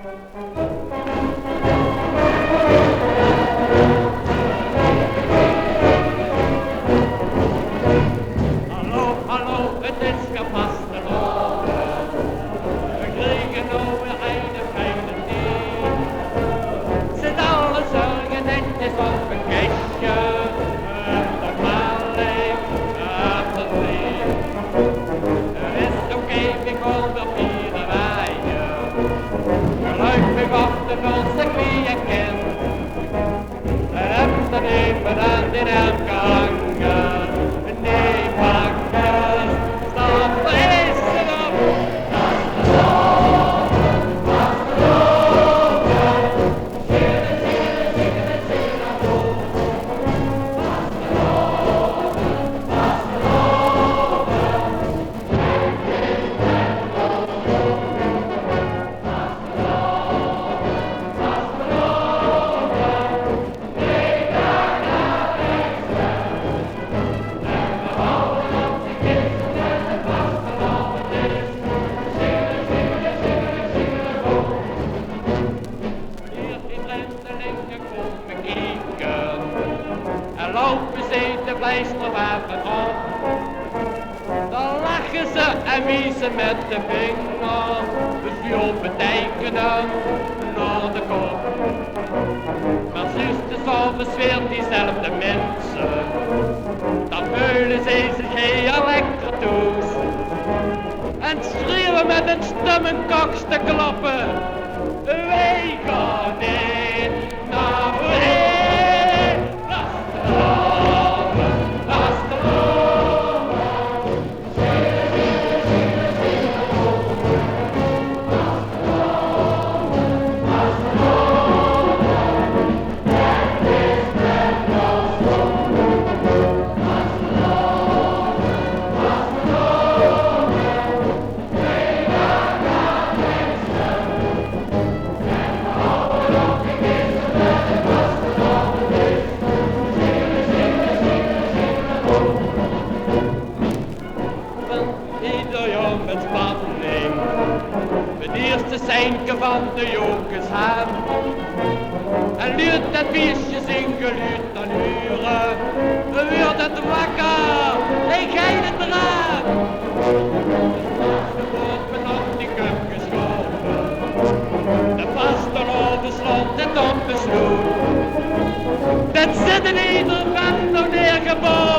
Hallo, hallo, het is weer vastelovend. We kregen nou weer een fijne tijd. Zet alle zorgen netjes op een kistje. Normaal af de vlieg. Is ook even gewoon weer vieren waaien. Gelukkig op de vulse wie je kent. En heb dan even aan de arm gehangen. Nee, pakken, stap is het op. En lopen ze de vleesverwapen op. Dan lachen ze en wiezen met de vinger. De vuur betekenen naar de kop. Maar zuster s'avonds weer diezelfde mensen. Dan veulen ze zich heel lekker toe. En schreeuwen met een stemmenkaks te klappen. Wij gaan in naar voorheen. Ieder jaar met spanning, het eerste seinke van de jokershaan. En luidt het beestje zijn geluid dan uren, we worden het wakker, ik geef het eraan. De wordt men op die cup geschoven, de vastelovende slot het op de sloot. Dat zit in ieder vent nog neergebogen.